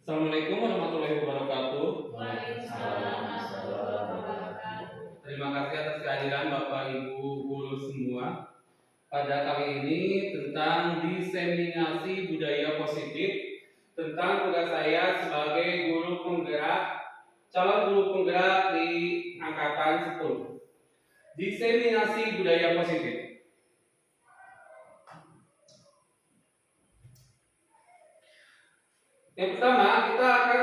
Assalamualaikum warahmatullahi wabarakatuh. Waalaikumsalam warahmatullahi wabarakatuh. Terima kasih atas kehadiran Bapak Ibu guru semua. Pada kali ini tentang diseminasi budaya positif, tentang tugas saya sebagai guru penggerak, calon guru penggerak di angkatan 10. Diseminasi budaya positif. Yang pertama, kita akan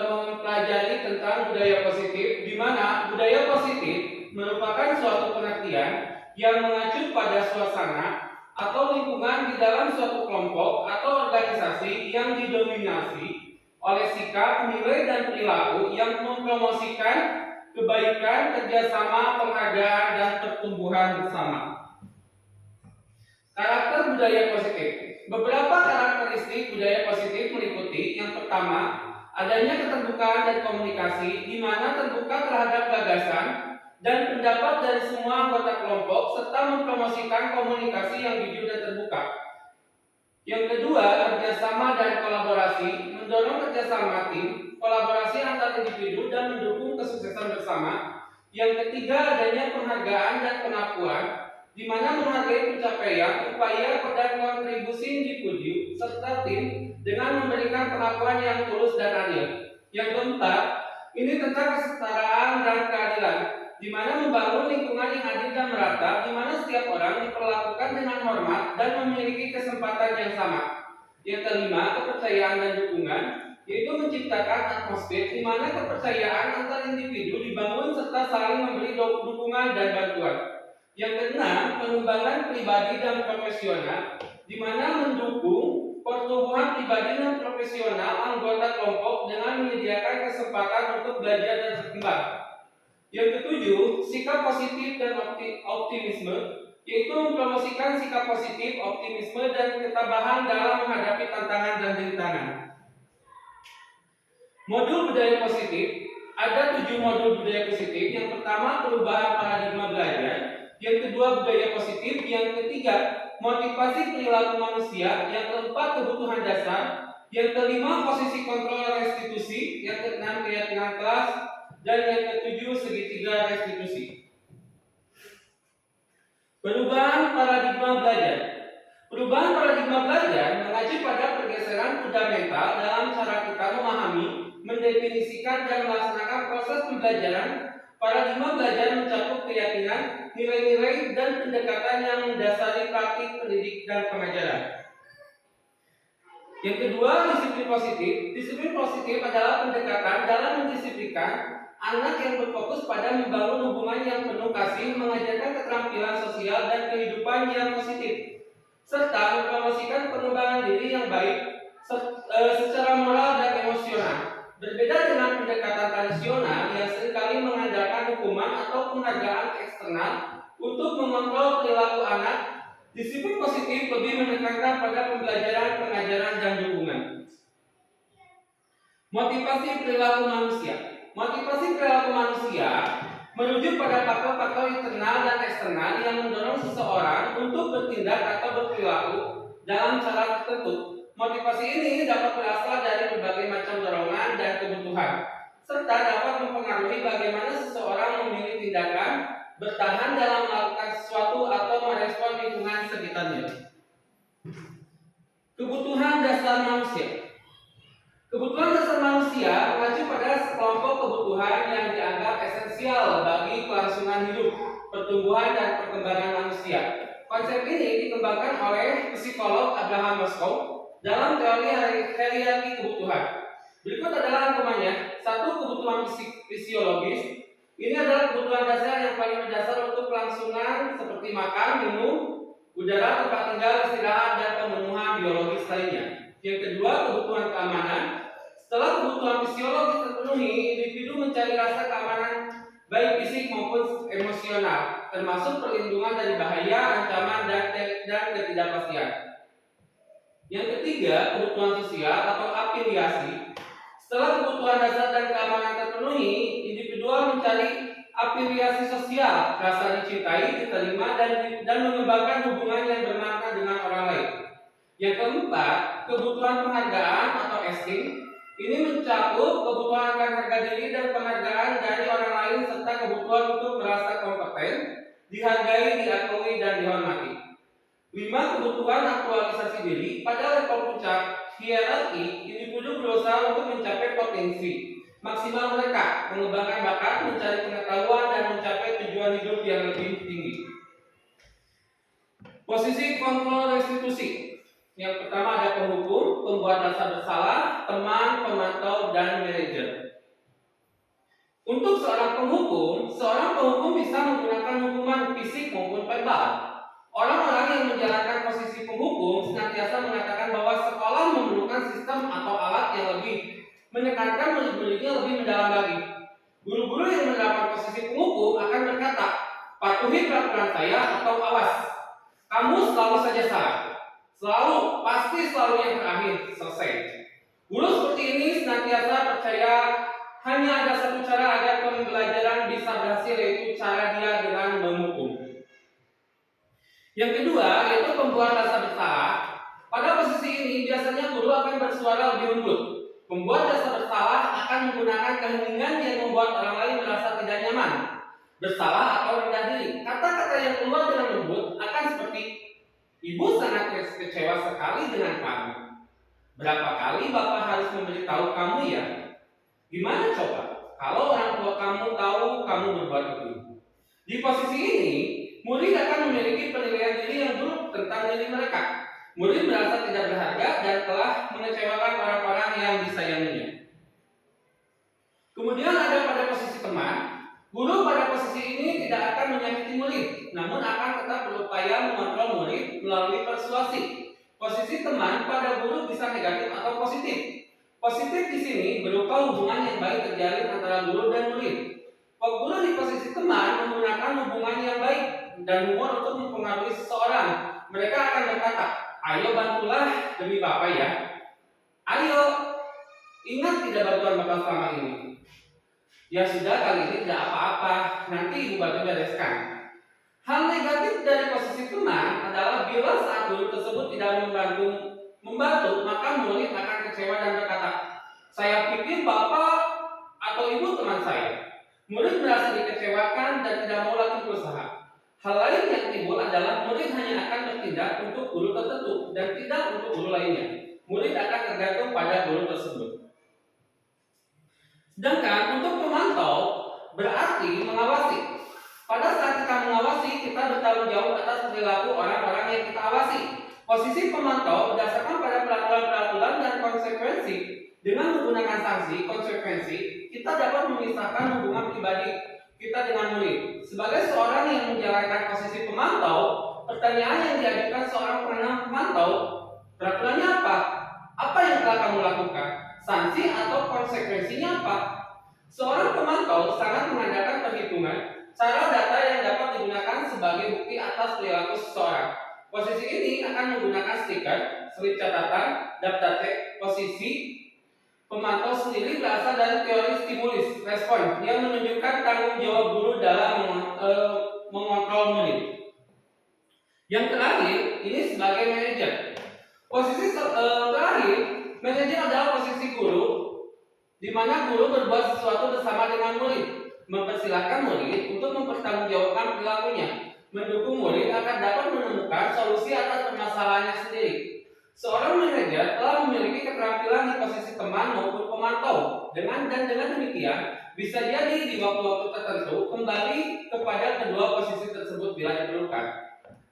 mempelajari tentang budaya positif, di mana budaya positif merupakan suatu pengertian yang mengacu pada suasana atau lingkungan di dalam suatu kelompok atau organisasi yang didominasi oleh sikap, nilai, dan perilaku yang mempromosikan kebaikan, kerjasama, penghargaan, dan pertumbuhan bersama. Karakter budaya positif. Beberapa karakteristik budaya positif meliputi: yang pertama, adanya keterbukaan dan komunikasi, di mana terbuka terhadap gagasan dan pendapat dari semua anggota kelompok serta mempromosikan komunikasi yang jujur dan terbuka. Yang kedua, kerjasama dan kolaborasi, mendorong kerjasama tim, kolaborasi antar individu dan mendukung kesuksesan bersama. Yang ketiga, adanya penghargaan dan pengakuan, di mana menghargai pencapaian, upaya, dan kontribusi individu serta tim dengan memberikan pengakuan yang tulus dan adil. Yang keempat, ini tentang kesetaraan dan keadilan, di mana membangun lingkungan yang adil dan merata, di mana setiap orang diperlakukan dengan hormat dan memiliki kesempatan yang sama. Yang kelima, kepercayaan dan dukungan, yaitu menciptakan atmosfer di mana kepercayaan antar individu dibangun serta saling memberi dukungan dan bantuan. Yang keenam, pengembangan pribadi dan profesional, di mana mendukung pertumbuhan pribadi dan profesional anggota kelompok dengan menyediakan kesempatan untuk belajar dan berkembang. Yang ketujuh, sikap positif dan optimisme, yaitu mempromosikan sikap positif, optimisme, dan ketabahan dalam menghadapi tantangan dan rintangan. Modul budaya positif, ada 7 modul budaya positif. Yang pertama, perubahan paradigma belajar. Yang kedua, budaya positif. Yang ketiga, motivasi perilaku manusia. Yang keempat, kebutuhan dasar. Yang kelima, posisi kontrol restitusi. Yang keenam, keyakinan kelas. Dan yang ketujuh, segitiga restitusi. Perubahan paradigma belajar. Perubahan paradigma belajar mengacu pada pergeseran fundamental dalam cara kita memahami, mendefinisikan, dan melaksanakan proses pembelajaran. Paradigma belajar mencakup keyakinan, nilai-nilai, dan pendekatan yang mendasari praktik pendidik dan pengajaran. Yang kedua, disiplin positif. Disiplin positif adalah pendekatan dalam mendisiplinkan anak yang berfokus pada membangun hubungan yang penuh kasih, mengajarkan keterampilan sosial dan kehidupan yang positif, serta mempromosikan pengembangan diri yang baik secara moral dan emosional. Berbeda dengan pendekatan tradisional yang seringkali mengandalkan hukuman atau penghargaan eksternal untuk mengontrol perilaku anak, disiplin positif lebih menekankan pada pembelajaran, pengajaran, dan dukungan. Motivasi perilaku manusia. Motivasi perilaku manusia merujuk pada faktor-faktor internal dan eksternal yang mendorong seseorang untuk bertindak atau berperilaku dalam cara tertentu. Motivasi ini dapat berasal dari berbagai macam dorongan dan kebutuhan, serta dapat mempengaruhi bagaimana seseorang memilih tindakan, bertahan dalam melakukan sesuatu, atau merespon lingkungan sekitarnya. Kebutuhan dasar manusia. Kebutuhan dasar manusia mengacu pada sekelompok kebutuhan yang dianggap esensial bagi kelangsungan hidup, pertumbuhan, dan perkembangan manusia. Konsep ini dikembangkan oleh psikolog Abraham Maslow dalam teori hierarki kebutuhan. Berikut adalah rangkumannya. 1. Kebutuhan fisiologis. Ini adalah kebutuhan dasar yang paling mendasar untuk kelangsungan seperti makan, minum, udara, tempat tinggal, istirahat, dan pemenuhan biologis lainnya. Yang kedua, kebutuhan keamanan. Setelah kebutuhan fisiologis terpenuhi, individu mencari rasa keamanan baik fisik maupun emosional, termasuk perlindungan dari bahaya, ancaman, dan ketidakpastian. Yang ketiga, kebutuhan sosial atau afiliasi. Setelah kebutuhan dasar dan keamanan terpenuhi, individual mencari afiliasi sosial, rasa dicintai, diterima, dan mengembangkan hubungan yang bermakna dengan orang lain. Yang keempat, kebutuhan penghargaan atau esteem. Ini mencakup kebutuhan akan harga diri dan penghargaan dari orang lain serta kebutuhan untuk merasa kompeten, dihargai, diakui, dan dihormati. 5. Kebutuhan aktualisasi diri. Pada level puncak hierarki, individu berusaha untuk mencapai potensi maksimal mereka, mengembangkan bakat, mencari pengetahuan, dan mencapai tujuan hidup yang lebih tinggi. Posisi kontrol restitusi. Yang pertama ada penghukum, pembuat dasar bersalah, teman, pemantau, dan manajer. Untuk seorang penghukum bisa menggunakan hukuman fisik maupun verbal. Orang-orang yang menjalankan posisi penghukum senantiasa mengatakan bahwa sekolah memerlukan sistem atau alat yang lebih menekankan murid-muridnya lebih mendalam lagi. Guru-guru yang mendapat posisi penghukum akan berkata, patuhi peraturan saya atau awas, kamu selalu saja salah. Pasti selalu yang terakhir, selesai. Guru seperti ini senantiasa percaya hanya ada satu cara agar pembelajaran bisa berhasil, yaitu cara dia dengan menghukum. Yang kedua, yaitu pembuat dasar bersalah. Pada posisi ini, biasanya guru akan bersuara lebih lembut. Pembuat dasar bersalah akan menggunakan keheningan yang membuat orang lain merasa tidak nyaman, bersalah atau rendah diri. Kata-kata yang keluar dengan lembut akan seperti, Ibu sangat kecewa sekali dengan kamu. Berapa kali Bapak harus memberitahu kamu ya? Gimana coba kalau orang tua kamu tahu kamu berbuat begitu? Di posisi ini, murid akan memiliki penilaian diri yang buruk tentang diri mereka. Murid merasa tidak berharga dan telah mengecewakan orang-orang yang disayanginya. Kemudian ada pada posisi teman. Guru pada posisi ini tidak akan menyakiti murid, namun akan tetap berupaya mengontrol murid melalui persuasi. Posisi teman pada guru bisa negatif atau positif. Positif di sini berupa hubungan yang baik terjalin antara guru dan murid. Guru di posisi teman menggunakan hubungan yang baik dan humor untuk mempengaruhi seseorang. Mereka akan berkata, ayo bantulah demi Bapak ya. Ayo, ingat tidak bantuan Bapak selama ini. Ya sudah, kali ini tidak apa-apa, nanti Ibu bantu bereskan. Hal negatif dari posisi teman adalah bila saat guru tersebut tidak membantu, maka murid akan kecewa dan berkata, saya pikir Bapak atau Ibu teman saya. Murid merasa dikecewakan dan tidak mau lagi berusaha. Hal lain yang timbul adalah murid hanya akan bertindak untuk guru tertentu dan tidak untuk guru lainnya. Murid akan tergantung pada guru tersebut. Sedangkan untuk pemantau berarti mengawasi. Pada saat kita mengawasi, kita bertanggung jawab atas perilaku orang-orang yang kita awasi. Posisi pemantau berdasarkan pada peraturan-peraturan dan konsekuensi. Dengan menggunakan sanksi, konsekuensi, kita dapat memisahkan hubungan pribadi kita dengan murid. Sebagai seorang yang menjalankan posisi pemantau, pertanyaan yang diajukan seorang pemantau, peraturannya apa? Apa yang telah kamu lakukan? Sanksi atau konsekuensinya apa? Seorang pemantau sangat mengadakan perhitungan cara data yang dapat digunakan sebagai bukti atas perilaku seseorang. Posisi ini akan menggunakan stiker, slip catatan, daftar cek. Posisi pemantau sendiri berasal dari teori stimulus respon yang menunjukkan tanggung jawab guru dalam mengontrol murid. Yang terakhir, ini sebagai manajer. Posisi terakhir, manajer adalah posisi guru, di mana guru berbuat sesuatu bersama dengan murid, mempersilahkan murid untuk mempertanggungjawabkan perilakunya, mendukung murid agar dapat menemukan solusi atas permasalahannya sendiri. Seorang manajer telah memiliki keterampilan di posisi teman maupun pemantau. Dengan demikian, bisa jadi di waktu-waktu tertentu kembali kepada kedua posisi tersebut bila diperlukan.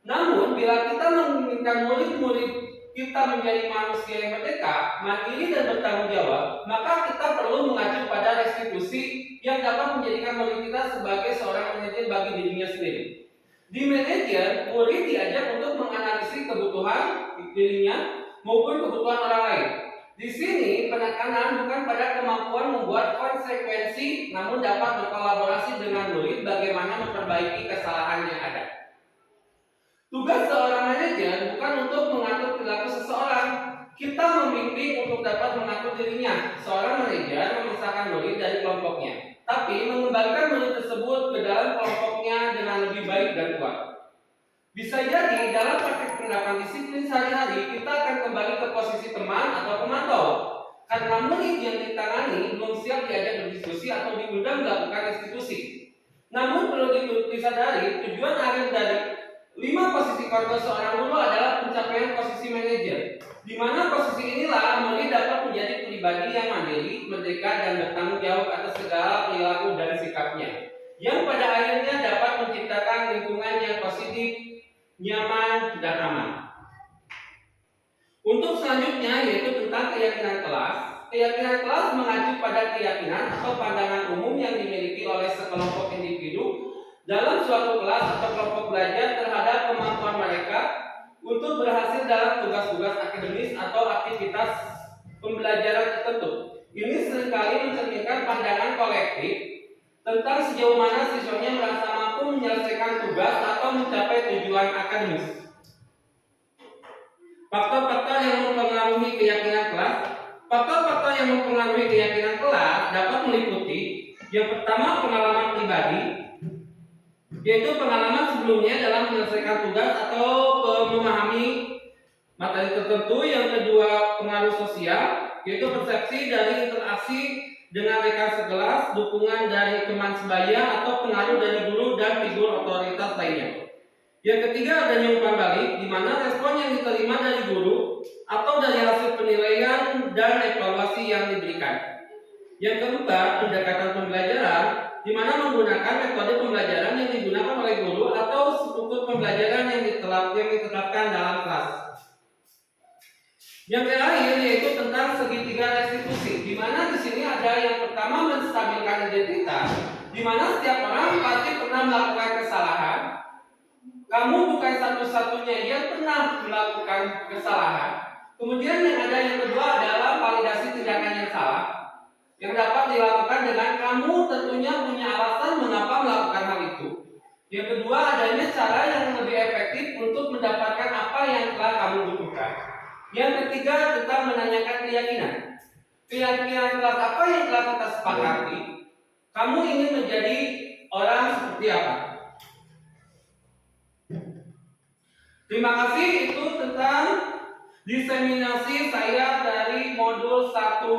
Namun, bila kita menginginkan murid-murid kita menjadi manusia yang merdeka, mandiri dan bertanggung jawab, maka kita perlu mengacu pada restitusi yang dapat menjadikan murid kita sebagai seorang manajer bagi dirinya sendiri. Di manajer, murid diajak untuk menganalisis kebutuhan dirinya maupun kebutuhan orang lain. Di sini penekanan bukan pada kemampuan membuat konsekuensi, namun dapat berkolaborasi dengan murid bagaimana memperbaiki kesalahan yang ada. Tugas seorang manajer bukan untuk mengatur perilaku seseorang. Kita membimbing untuk dapat mengatur dirinya. Seorang manajer memisahkan murid dari kelompoknya, tapi mengembalikan murid tersebut ke dalam kelompoknya dengan lebih baik dan kuat. Bisa jadi dalam praktik penerapan disiplin sehari-hari kita akan kembali ke posisi teman atau pemantau. Karena murid yang juga melakukan restitusi. Namun perlu disadari, tujuan akhir dari 5 posisi kontrol seorang guru adalah pencapaian posisi manajer, di mana posisi inilah murid dapat menjadi pribadi yang mandiri, merdeka, dan bertanggung jawab atas segala perilaku dan sikapnya, yang pada akhirnya dapat menciptakan lingkungan yang positif, nyaman, dan aman. Untuk selanjutnya yaitu tentang keyakinan kelas. Keyakinan kelas mengacu pada keyakinan atau pandangan umum yang dimiliki oleh sekelompok individu dalam suatu kelas atau kelompok belajar terhadap kemampuan mereka untuk berhasil dalam tugas-tugas akademis atau aktivitas pembelajaran tertentu. Ini seringkali mencerminkan pandangan kolektif tentang sejauh mana siswanya merasa mampu menyelesaikan tugas atau mencapai tujuan akademis. Faktor-faktor yang mempengaruhi keyakinan kelas. Faktor-faktor yang mempengaruhi keyakinan kelas dapat meliputi yang pertama pengalaman pribadi, yaitu pengalaman sebelumnya dalam menyelesaikan tugas atau memahami materi tertentu. Yang kedua pengaruh sosial, yaitu persepsi dari interaksi dengan rekan sekelas, dukungan dari teman sebaya, atau pengaruh dari guru dan figur otoritas lainnya. Yang ketiga adanya umpan balik, di mana respon yang diterima dari guru atau dari hasil penilaian dan evaluasi yang diberikan. Yang keempat pendekatan pembelajaran, di mana menggunakan metode pembelajaran yang digunakan oleh guru atau struktur pembelajaran yang diterapkan dalam kelas. Yang terakhir yaitu tentang segitiga restitusi, di mana di sini ada yang pertama menstabilkan identitas, di mana setiap orang pasti pernah melakukan kesalahan. Kamu bukan satu-satunya yang pernah melakukan kesalahan. Kemudian yang ada yang kedua adalah validasi tindakan yang salah, yang dapat dilakukan dengan kamu tentunya punya alasan mengapa melakukan hal itu. Yang kedua adanya cara yang lebih efektif untuk mendapatkan apa yang telah kamu butuhkan. Yang ketiga tentang menanyakan keyakinan. Keyakinan kelas apa yang telah kita sepakati? Kamu ingin menjadi orang seperti apa? Terima kasih, itu tentang diseminasi saya dari modul 1.4.